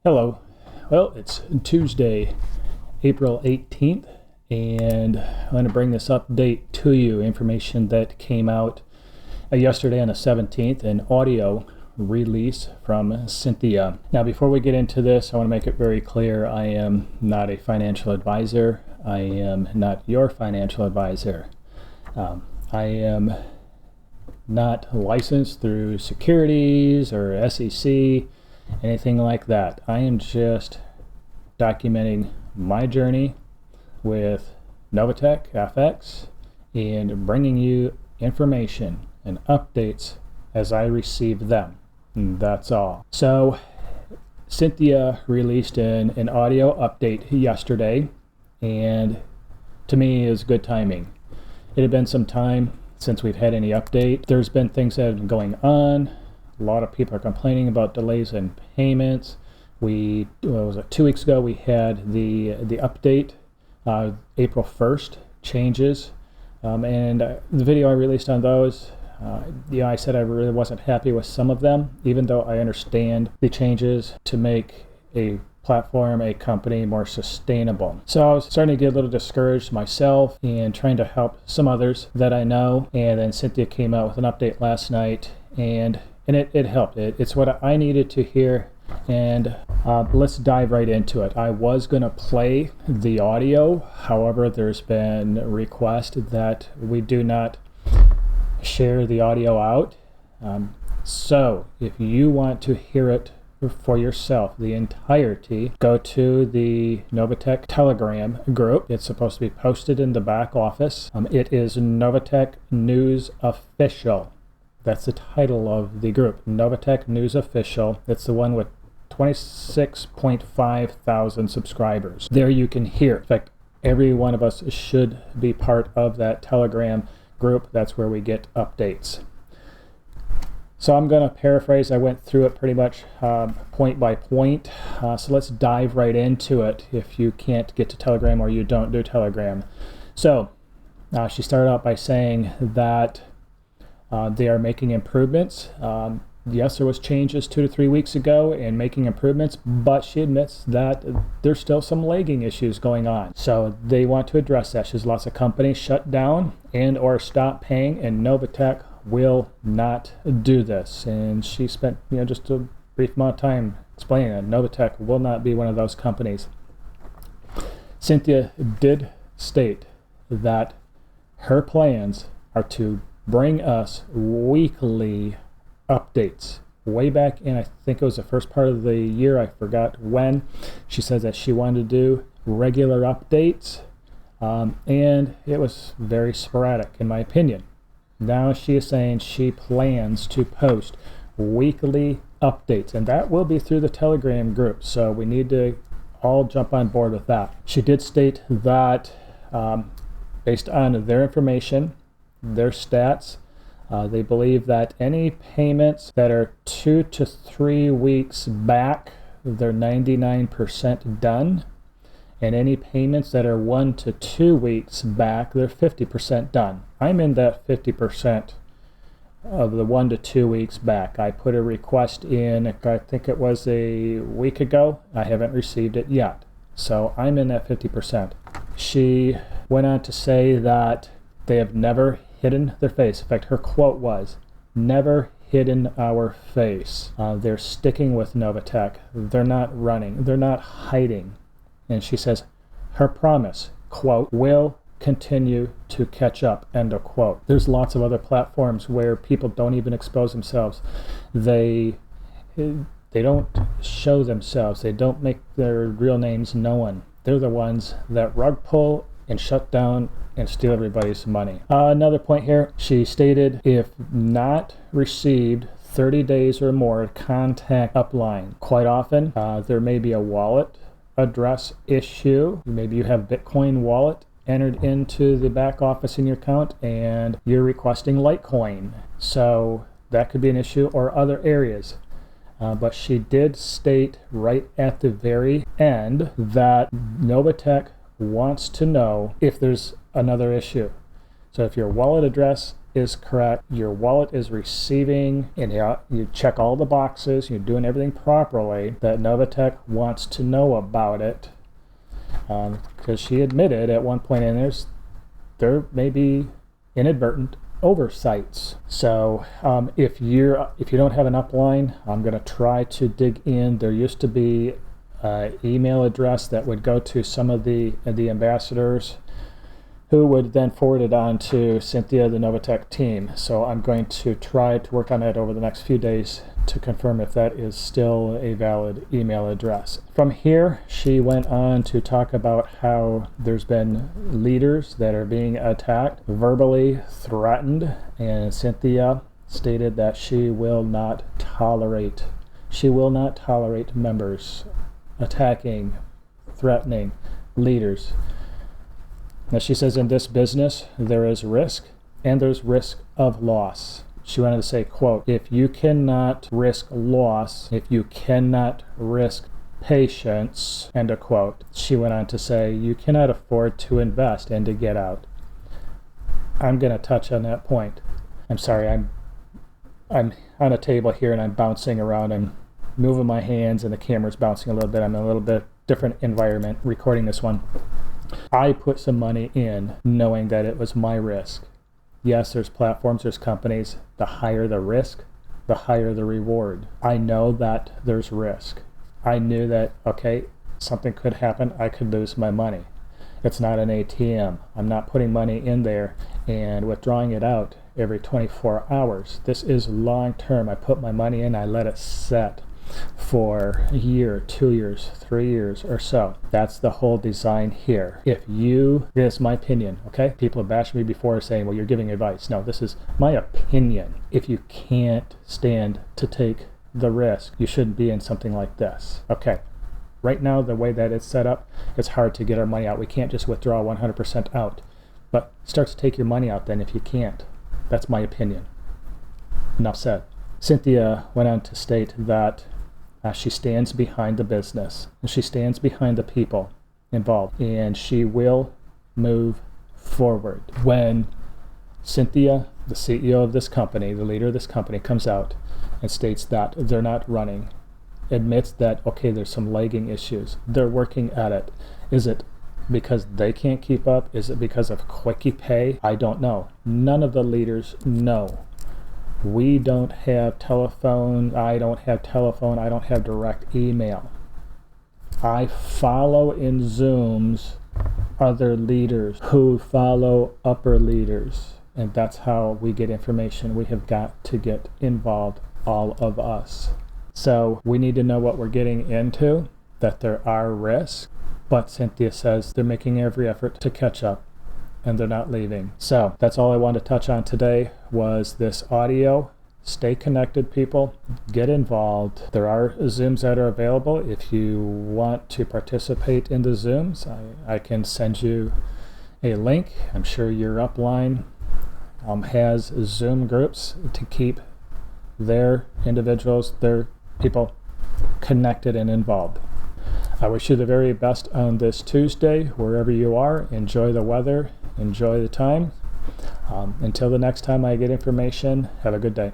Hello. Well, it's Tuesday, April 18th, and I'm going to bring this update to you. Information that came out yesterday on the 17th, an audio release from Cynthia. Now, before we get into this, I want to make it very clear I am not a financial advisor. I am not your financial advisor. I am not licensed through securities or SEC. Anything like that. I am just documenting my journey with NovaTech FX and bringing you information and updates as I receive them. And that's all. So Cynthia released an audio update yesterday, and to me is good timing. It had been some time since we've had any update. There's been things that have been going on. A lot of people are complaining about delays in payments. It was 2 weeks ago we had the update, April 1st changes, and the video I released on those, I said I really wasn't happy with some of them, even though I understand the changes to make a platform, a company more sustainable. So I was starting to get a little discouraged myself and trying to help some others that I know, and then Cynthia came out with an update last night, and it helped. It's what I needed to hear, and let's dive right into it. I was going to play the audio. However, there's been a request that we do not share the audio out. So if you want to hear it for yourself, the entirety, go to the NovaTech Telegram group. It's supposed to be posted in the back office. It is NovaTech News Official. That's the title of the group, NovaTech News Official. It's the one with 26.5 thousand subscribers. There you can hear. In fact, every one of us should be part of that Telegram group. That's where we get updates. So I'm going to paraphrase. I went through it pretty much point by point. So let's dive right into it if you can't get to Telegram or you don't do Telegram. So she started out by saying that they are making improvements. Yes, there was changes 2 to 3 weeks ago in making improvements, but she admits that there's still some lagging issues going on. So they want to address that. She says lots of companies shut down and or stop paying, and NovaTech will not do this. And she spent just a brief amount of time explaining that NovaTech will not be one of those companies. Cynthia did state that her plans are to bring us weekly updates. Way back in, I think it was the first part of the year, I forgot when, she said that she wanted to do regular updates, and it was very sporadic in my opinion. Now she is saying she plans to post weekly updates, and that will be through the Telegram group, so we need to all jump on board with that. She did state that based on their information, their stats, they believe that any payments that are 2 to 3 weeks back, they're 99% done. And any payments that are 1 to 2 weeks back, they're 50% done. I'm in that 50% of the 1 to 2 weeks back. I put a request in, I think it was a week ago. I haven't received it yet. So I'm in that 50%. She went on to say that they have never hidden their face. In fact, her quote was, "Never hidden our face." They're sticking with NovaTech. They're not running. They're not hiding. And she says, her promise, quote, "will continue to catch up," end of quote. There's lots of other platforms where people don't even expose themselves. They don't show themselves. They don't make their real names known. They're the ones that rug pull and shut down and steal everybody's money. Another point here, she stated if not received 30 days or more, contact Upline. Quite often, there may be a wallet address issue. Maybe you have Bitcoin wallet entered into the back office in your account and you're requesting Litecoin. So that could be an issue, or other areas. But she did state right at the very end that NovaTech wants to know if there's another issue. So if your wallet address is correct, your wallet is receiving, and you check all the boxes, you're doing everything properly, that NovaTech wants to know about it. Because she admitted at one point, and there may be inadvertent oversights. So if you don't have an Upline, I'm going to try to dig in. There used to be an email address that would go to some of the ambassadors, who would then forward it on to Cynthia, the NovaTech team. So I'm going to try to work on that over the next few days to confirm if that is still a valid email address. From here, she went on to talk about how there's been leaders that are being attacked, verbally threatened, and Cynthia stated that she will not tolerate members attacking, threatening leaders. Now she says, in this business, there is risk, and there's risk of loss. She wanted to say, quote, if you cannot risk loss, if you cannot risk patience, end of quote. She went on to say, you cannot afford to invest and to get out. I'm going to touch on that point. I'm sorry, I'm on a table here and I'm bouncing around. I'm moving my hands and the camera's bouncing a little bit. I'm in a little bit different environment recording this one. I put some money in knowing that it was my risk. Yes, there's platforms, there's companies. The higher the risk, the higher the reward. I know that there's risk. I knew that, okay, something could happen. I could lose my money. It's not an ATM. I'm not putting money in there and withdrawing it out every 24 hours. This is long term. I put my money in, I let it set for a year, 2 years, 3 years or so. That's the whole design here. This is my opinion, okay? People have bashed me before saying, well, you're giving advice. No, this is my opinion. If you can't stand to take the risk, you shouldn't be in something like this. Okay, right now, the way that it's set up, it's hard to get our money out. We can't just withdraw 100% out. But start to take your money out then if you can't. That's my opinion. Enough said. Cynthia went on to state that she stands behind the business, and she stands behind the people involved, and she will move forward. When Cynthia, the CEO of this company, the leader of this company, comes out and states that they're not running, admits that, okay, there's some lagging issues, they're working at it. Is it because they can't keep up? Is it because of quickie pay? I don't know. None of the leaders know. We don't have telephone. I don't have telephone. I don't have direct email. I follow in Zooms other leaders who follow upper leaders. And that's how we get information. We have got to get involved, all of us. So we need to know what we're getting into, that there are risks. But Cynthia says they're making every effort to catch up, and they're not leaving. So that's all I wanted to touch on today was this audio. Stay connected, people. Get involved. There are Zooms that are available. If you want to participate in the Zooms, I can send you a link. I'm sure your Upline has Zoom groups to keep their individuals, their people connected and involved. I wish you the very best on this Tuesday, wherever you are. Enjoy the weather. Enjoy the time. Until the next time I get information, have a good day.